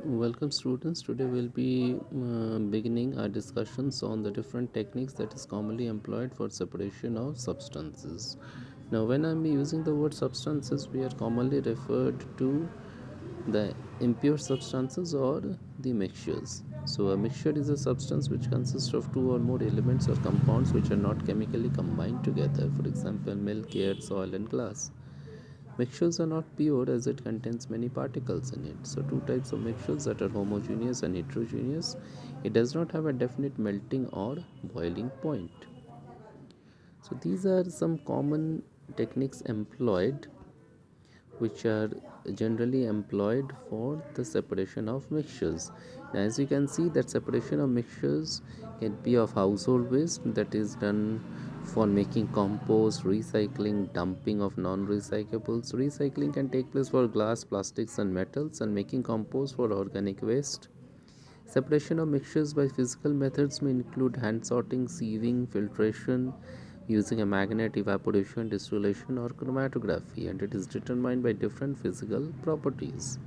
Welcome students. Today we'll be beginning our discussions on the different techniques that is commonly employed for separation of substances. Now when I'm using the word substances, we are commonly referred to the impure substances or the mixtures. So a mixture is a substance which consists of two or more elements or compounds which are not chemically combined together. For example, milk, air, soil and glass. Mixtures are not pure as it contains many particles in it. So two types of mixtures that are homogeneous and heterogeneous. It does not have a definite melting or boiling point. So these are some common techniques employed which are generally employed for the separation of mixtures. Now, as you can see that separation of mixtures can be of household waste that is done for making compost, recycling, dumping of non-recyclables. Recycling can take place for glass, plastics and metals, and making compost for organic waste. Separation of mixtures by physical methods may include hand sorting, sieving, filtration, using a magnet, evaporation, distillation, or chromatography, and it is determined by different physical properties.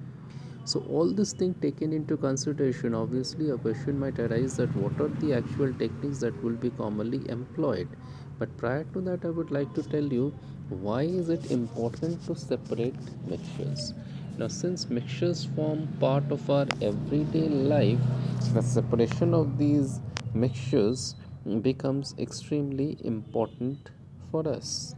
So, all this thing taken into consideration, obviously, a question might arise that what are the actual techniques that will be commonly employed. But prior to that, I would like to tell you why is it important to separate mixtures. Now, since mixtures form part of our everyday life, the separation of these mixtures becomes extremely important for us.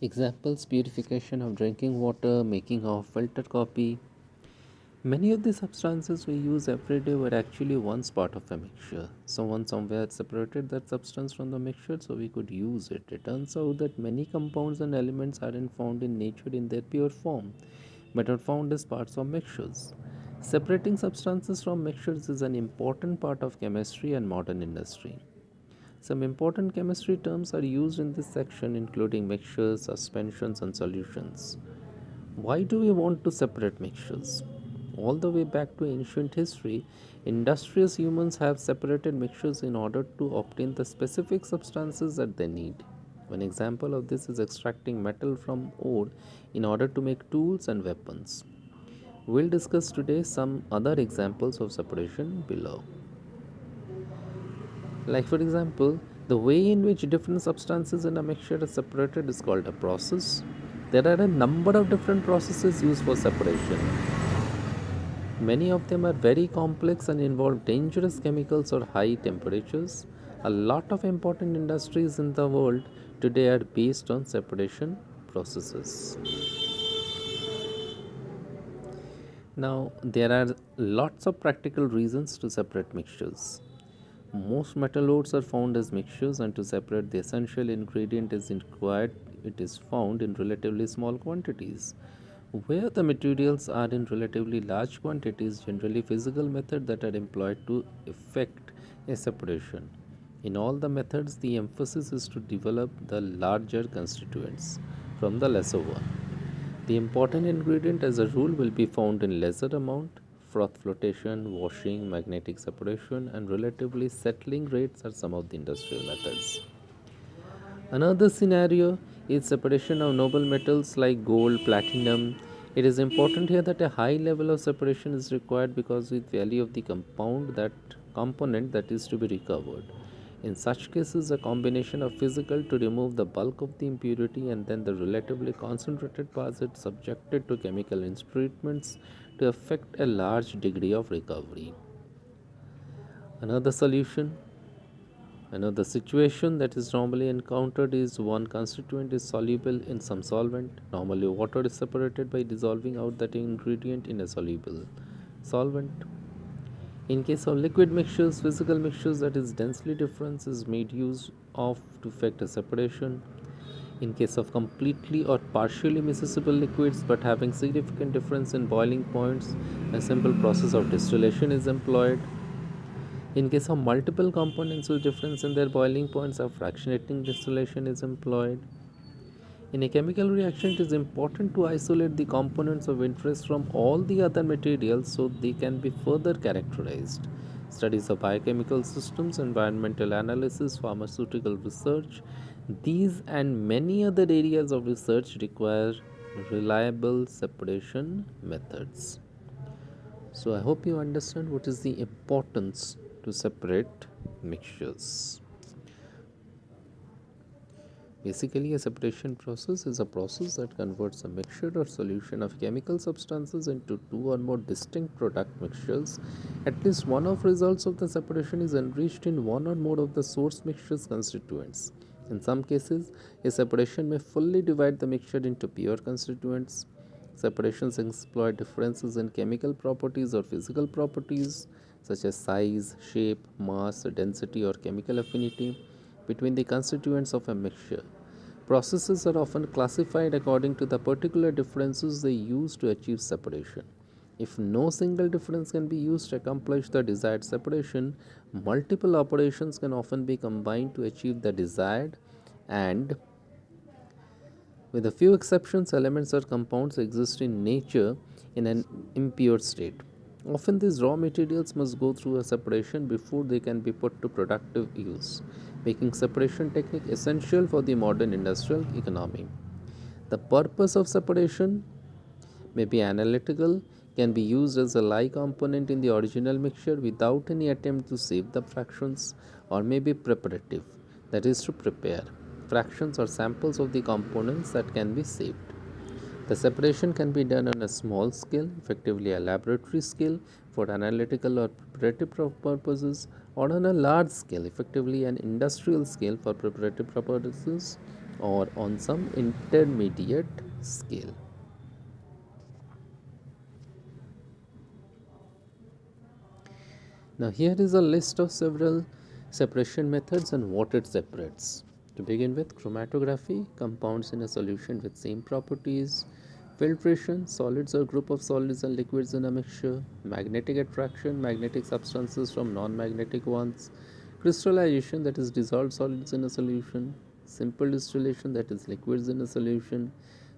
Examples: purification of drinking water, making of filter coffee. Many of the substances we use every day were actually once part of a mixture. Someone somewhere separated that substance from the mixture so we could use it. It turns out that many compounds and elements aren't found in nature in their pure form, but are found as parts of mixtures. Separating substances from mixtures is an important part of chemistry and modern industry. Some important chemistry terms are used in this section, including mixtures, suspensions, and solutions. Why do we want to separate mixtures? All the way back to ancient history, industrious humans have separated mixtures in order to obtain the specific substances that they need. One example of this is extracting metal from ore in order to make tools and weapons. We'll discuss today some other examples of separation below. Like, for example, the way in which different substances in a mixture are separated is called a process. There are a number of different processes used for separation. Many of them are very complex and involve dangerous chemicals or high temperatures. A lot of important industries in the world today are based on separation processes. Now, there are lots of practical reasons to separate mixtures. Most metal ores are found as mixtures, and to separate the essential ingredient is required, it is found in relatively small quantities. Where the materials are in relatively large quantities, generally physical methods that are employed to effect a separation. In all the methods, the emphasis is to develop the larger constituents from the lesser one. The important ingredient as a rule will be found in lesser amount. Froth flotation, washing, magnetic separation, and relatively settling rates are some of the industrial methods. Another scenario is separation of noble metals like gold, platinum. It is important here that a high level of separation is required because of the value of the component that is to be recovered. In such cases, a combination of physical to remove the bulk of the impurity and then the relatively concentrated parts is subjected to chemical treatments to effect a large degree of recovery. Another solution Another situation that is normally encountered is one constituent is soluble in some solvent. Normally, water is separated by dissolving out that ingredient in a soluble solvent. In case of liquid mixtures, physical mixtures that is densely different is made use of to effect a separation. In case of completely or partially miscible liquids but having significant difference in boiling points, a simple process of distillation is employed. In case of multiple components with difference in their boiling points, a fractionating distillation is employed. In a chemical reaction, it is important to isolate the components of interest from all the other materials so they can be further characterized. studies of biochemical systems, environmental analysis, pharmaceutical research. These and many other areas of research require reliable separation methods. So, I hope you understand what is the importance to separate mixtures. Basically, a separation process is a process that converts a mixture or solution of chemical substances into two or more distinct product mixtures. At least one of results of the separation is enriched in one or more of the source mixture's constituents. In some cases, a separation may fully divide the mixture into pure constituents. Separations exploit differences in chemical properties or physical properties such as size, shape, mass, density, or chemical affinity between the constituents of a mixture. Processes are often classified according to the particular differences they use to achieve separation. If no single difference can be used to accomplish the desired separation, multiple operations can often be combined to achieve the desired, and with a few exceptions, elements or compounds exist in nature in an impure state. Often, these raw materials must go through a separation before they can be put to productive use, making separation technique essential for the modern industrial economy. The purpose of separation may be analytical, can be used as a lye component in the original mixture without any attempt to save the fractions, or may be preparative, that is, to prepare fractions or samples of the components that can be saved. The separation can be done on a small scale, effectively a laboratory scale for analytical or preparative purposes, or on a large scale, effectively an industrial scale for preparative purposes, or on some intermediate scale. Now, here is a list of several separation methods and what it separates. To begin with, chromatography, compounds in a solution with same properties; filtration, solids or group of solids and liquids in a mixture; magnetic attraction, magnetic substances from non-magnetic ones; crystallization, that is dissolved solids in a solution; simple distillation, that is liquids in a solution;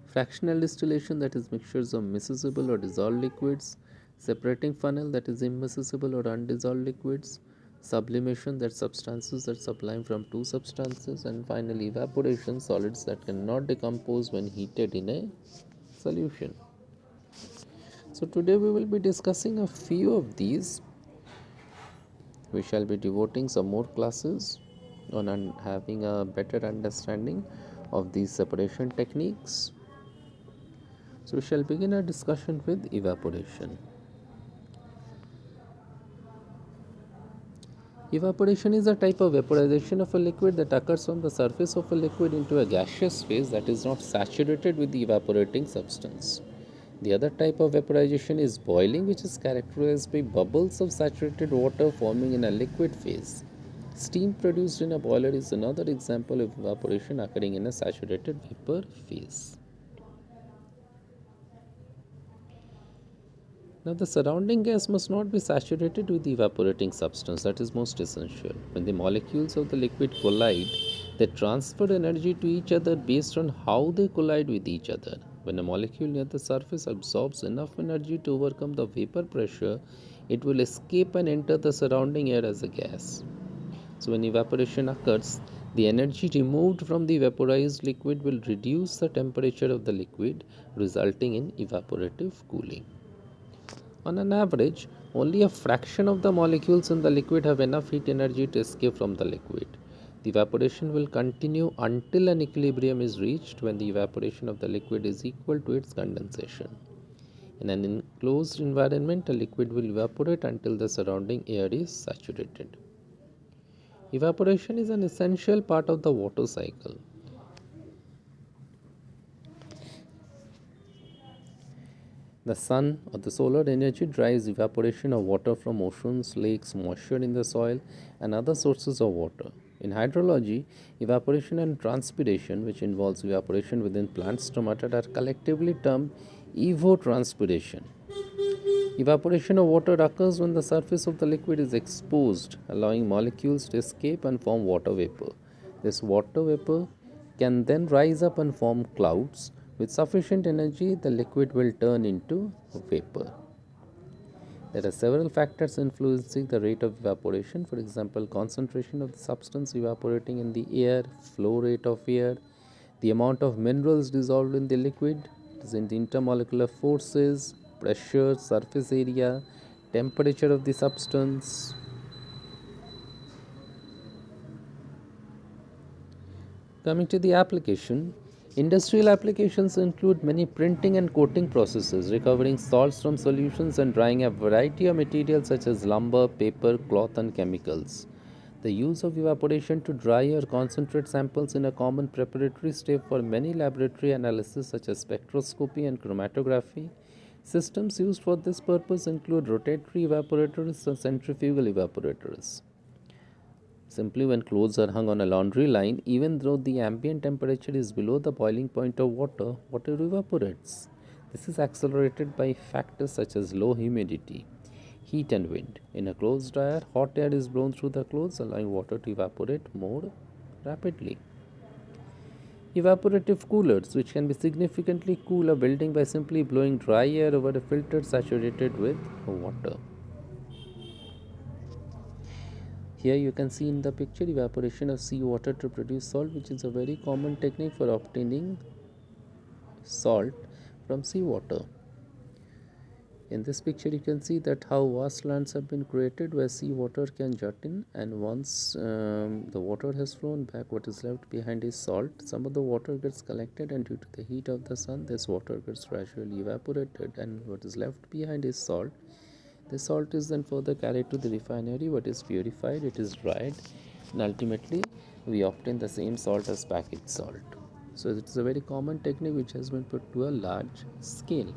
fractional distillation, that is mixtures of miscible or dissolved liquids; separating funnel, that is immiscible or undissolved liquids; sublimation, that substances that sublime from two substances; and finally evaporation, solids that cannot decompose when heated in a solution. So today we will be discussing a few of these. We shall be devoting some more classes on having a better understanding of these separation techniques. So we shall begin our discussion with evaporation. Evaporation is a type of vaporization of a liquid that occurs from the surface of a liquid into a gaseous phase that is not saturated with the evaporating substance. The other type of vaporization is boiling, which is characterized by bubbles of saturated water forming in a liquid phase. Steam produced in a boiler is another example of evaporation occurring in a saturated vapor phase. Now, the surrounding gas must not be saturated with the evaporating substance, that is most essential. When the molecules of the liquid collide, they transfer energy to each other based on how they collide with each other. When a molecule near the surface absorbs enough energy to overcome the vapor pressure, it will escape and enter the surrounding air as a gas. So, when evaporation occurs, the energy removed from the vaporized liquid will reduce the temperature of the liquid, resulting in evaporative cooling. On an average, only a fraction of the molecules in the liquid have enough heat energy to escape from the liquid. The evaporation will continue until an equilibrium is reached, when the evaporation of the liquid is equal to its condensation. In an enclosed environment, a liquid will evaporate until the surrounding air is saturated. Evaporation is an essential part of the water cycle. The sun or the solar energy drives evaporation of water from oceans, lakes, moisture in the soil, and other sources of water. In hydrology, evaporation and transpiration, which involves evaporation within plant stomata, are collectively termed evapotranspiration. Evaporation of water occurs when the surface of the liquid is exposed, allowing molecules to escape and form water vapor. This water vapor can then rise up and form clouds. With sufficient energy, the liquid will turn into vapor. There are several factors influencing the rate of evaporation. For example, concentration of the substance evaporating in the air, flow rate of air, the amount of minerals dissolved in the liquid, it is in the intermolecular forces, pressure, surface area, temperature of the substance. Coming to the application, industrial applications include many printing and coating processes, recovering salts from solutions and drying a variety of materials such as lumber, paper, cloth, and chemicals. The use of evaporation to dry or concentrate samples in a common preparatory step for many laboratory analyses such as spectroscopy and chromatography. Systems used for this purpose include rotatory evaporators and centrifugal evaporators. Simply, when clothes are hung on a laundry line, even though the ambient temperature is below the boiling point of water, water evaporates. This is accelerated by factors such as low humidity, heat, and wind. In a clothes dryer, hot air is blown through the clothes, allowing water to evaporate more rapidly. Evaporative coolers, which can be significantly cool a building by simply blowing dry air over a filter saturated with water. Here you can see in the picture evaporation of seawater to produce salt, which is a very common technique for obtaining salt from seawater. In this picture you can see that how vast lands have been created where seawater can jut in, and once the water has flown back, what is left behind is salt. Some of the water gets collected, and due to the heat of the sun, this water gets gradually evaporated, and what is left behind is salt. The salt is then further carried to the refinery, what is purified, it is dried, and ultimately we obtain the same salt as packaged salt. So it is a very common technique which has been put to a large scale.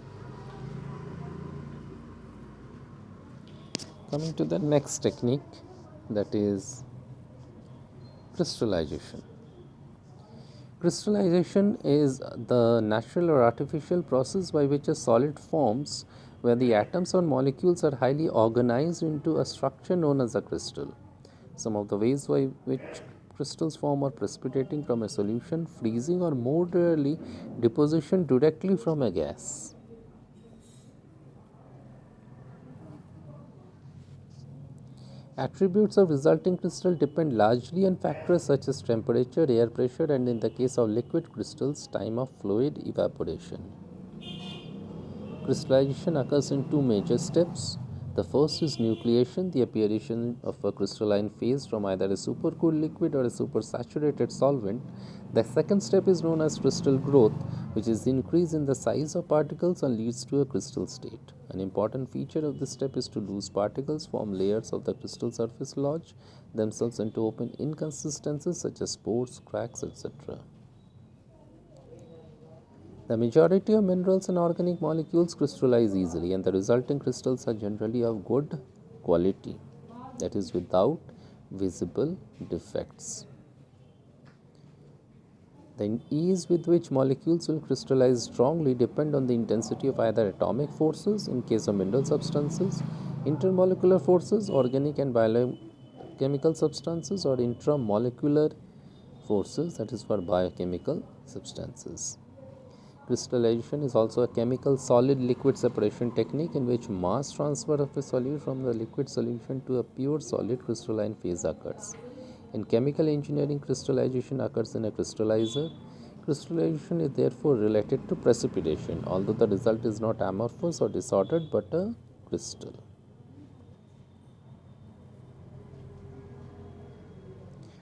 Coming to the next technique, that is crystallization. Crystallization is the natural or artificial process by which a solid forms where the atoms or molecules are highly organized into a structure known as a crystal. Some of the ways by which crystals form are precipitating from a solution, freezing, or more rarely deposition directly from a gas. Attributes of resulting crystal depend largely on factors such as temperature, air pressure, and in the case of liquid crystals, time of fluid evaporation. Crystallization occurs in two major steps. The first is nucleation, the appearance of a crystalline phase from either a supercooled liquid or a supersaturated solvent. The second step is known as crystal growth, which is the increase in the size of particles and leads to a crystal state. An important feature of this step is to loose particles form layers of the crystal surface lodge themselves into open inconsistencies such as pores, cracks, etc. The majority of minerals and organic molecules crystallize easily, and the resulting crystals are generally of good quality, that is, without visible defects. The ease with which molecules will crystallize strongly depend on the intensity of either atomic forces in case of mineral substances, intermolecular forces, organic and biochemical substances, or intramolecular forces, that is for biochemical substances. Crystallization is also a chemical solid liquid separation technique in which mass transfer of a solute from the liquid solution to a pure solid crystalline phase occurs. In chemical engineering, crystallization occurs in a crystallizer. Crystallization is therefore related to precipitation, although the result is not amorphous or disordered but a crystal.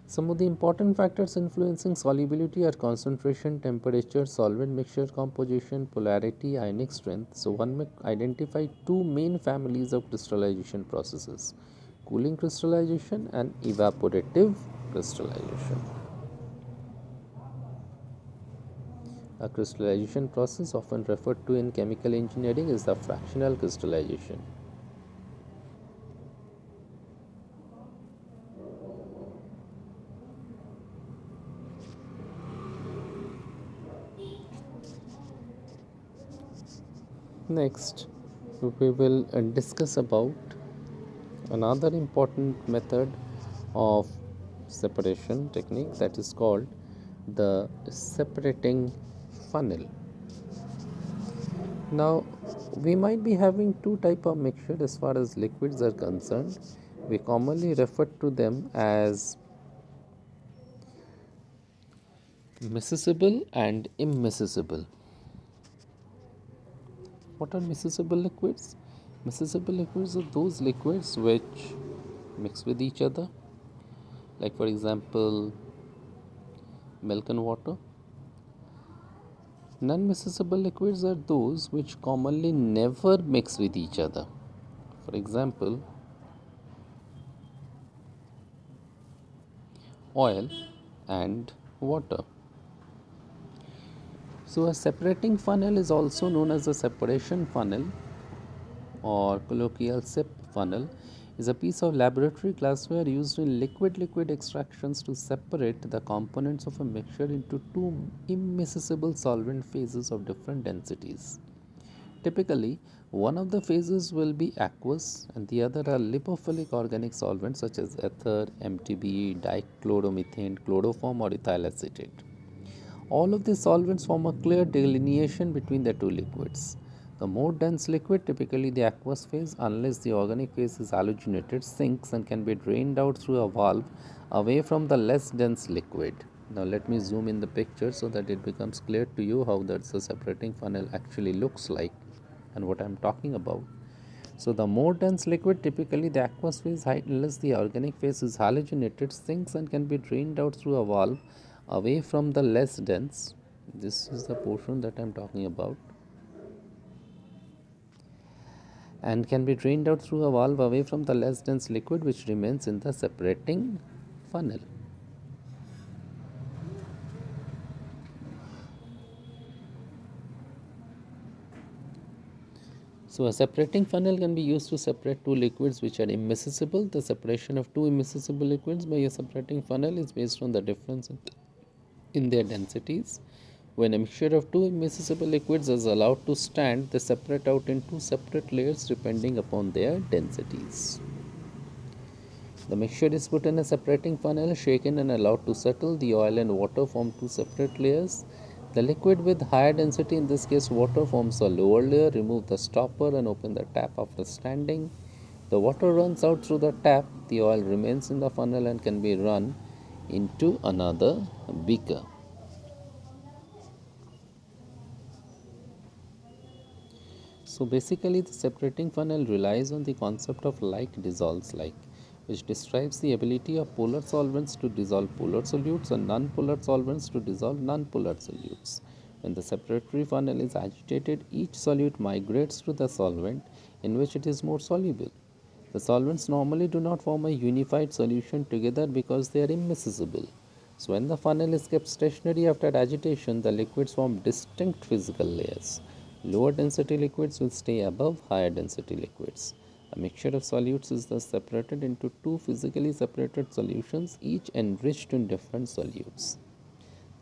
Some of the important factors influencing solubility are concentration, temperature, solvent mixture composition, polarity, ionic strength. So one may identify two main families of crystallization processes: cooling crystallization and evaporative crystallization. A crystallization process often referred to in chemical engineering is the fractional crystallization. Next, we will discuss about another important method of separation technique, that is called the separating funnel. Now, We might be having two type of mixture as far as liquids are concerned. We commonly refer to them as miscible and immiscible. What are miscible liquids? Miscible liquids are those liquids which mix with each other, like for example milk and water. Non-miscible liquids are those which commonly never mix with each other. For example, oil and water. So a separating funnel is also known as a separation funnel, or colloquial SIP funnel, is a piece of laboratory glassware used in liquid extractions to separate the components of a mixture into two immiscible solvent phases of different densities. Typically, one of the phases will be aqueous and the other are lipophilic organic solvents such as ether, MTBE, dichloromethane, chloroform, or ethyl acetate. All of these solvents form a clear delineation between the two liquids. The more dense liquid, typically the aqueous phase, unless the organic phase is halogenated, sinks and can be drained out through a valve away from the less dense liquid. Now let me zoom in the picture so that it becomes clear to you how the separating funnel actually looks like and what I am talking about. So the more dense liquid, typically the aqueous phase, unless the organic phase is halogenated, sinks and can be drained out through a valve away from the less dense. This is the portion that I am talking about, and can be drained out through a valve away from the less dense liquid which remains in the separating funnel. So a separating funnel can be used to separate two liquids which are immiscible. The separation of two immiscible liquids by a separating funnel is based on the difference in their densities. When a mixture of two immiscible liquids is allowed to stand, they separate out in two separate layers depending upon their densities. The mixture is put in a separating funnel, shaken and allowed to settle. The oil and water form two separate layers. The liquid with higher density, in this case water, forms a lower layer. Remove the stopper and open the tap after standing. The water runs out through the tap. The oil remains in the funnel and can be run into another beaker. So basically the separating funnel relies on the concept of like dissolves like, which describes the ability of polar solvents to dissolve polar solutes and non-polar solvents to dissolve non-polar solutes. When the separatory funnel is agitated, each solute migrates to the solvent in which it is more soluble. The solvents normally do not form a unified solution together because they are immiscible. So when the funnel is kept stationary after agitation, the liquids form distinct physical layers. Lower density liquids will stay above higher density liquids. A mixture of solutes is thus separated into two physically separated solutions, each enriched in different solutes.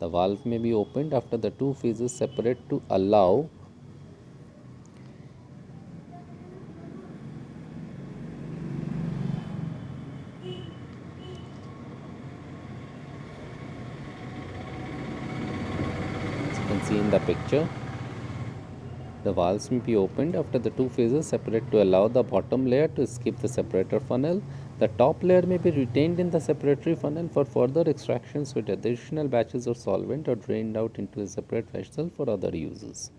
The valve may be opened after the two phases separate to allow see in the picture. The valves may be opened after the two phases separate to allow the bottom layer to escape the separator funnel. The top layer may be retained in the separatory funnel for further extractions with additional batches of solvent or drained out into a separate vessel for other uses.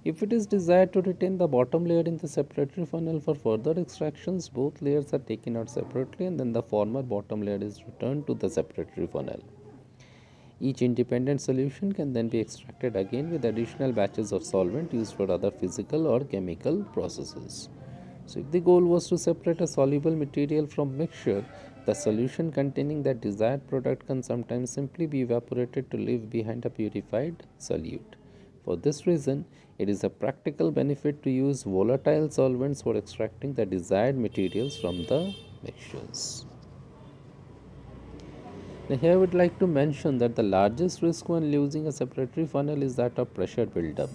If it is desired to retain the bottom layer in the separatory funnel for further extractions, both layers are taken out separately and then the former bottom layer is returned to the separatory funnel. Each independent solution can then be extracted again with additional batches of solvent used for other physical or chemical processes. So if the goal was to separate a soluble material from mixture, the solution containing that desired product can sometimes simply be evaporated to leave behind a purified solute. For this reason, it is a practical benefit to use volatile solvents for extracting the desired materials from the mixtures. Now here I would like to mention that the largest risk when using a separatory funnel is that of pressure buildup.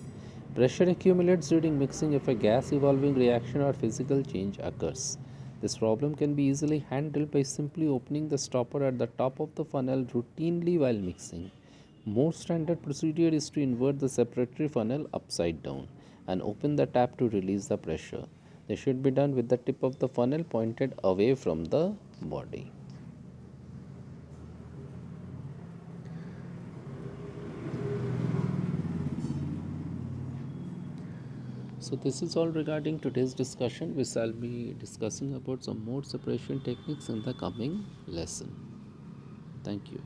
Pressure accumulates during mixing if a gas evolving reaction or physical change occurs. This problem can be easily handled by simply opening the stopper at the top of the funnel routinely while mixing. More standard procedure is to invert the separatory funnel upside down. and open the tap to release the pressure. This should be done with the tip of the funnel pointed away from the body. So this is all regarding today's discussion. We shall be discussing about some more separation techniques in the coming lesson. Thank you.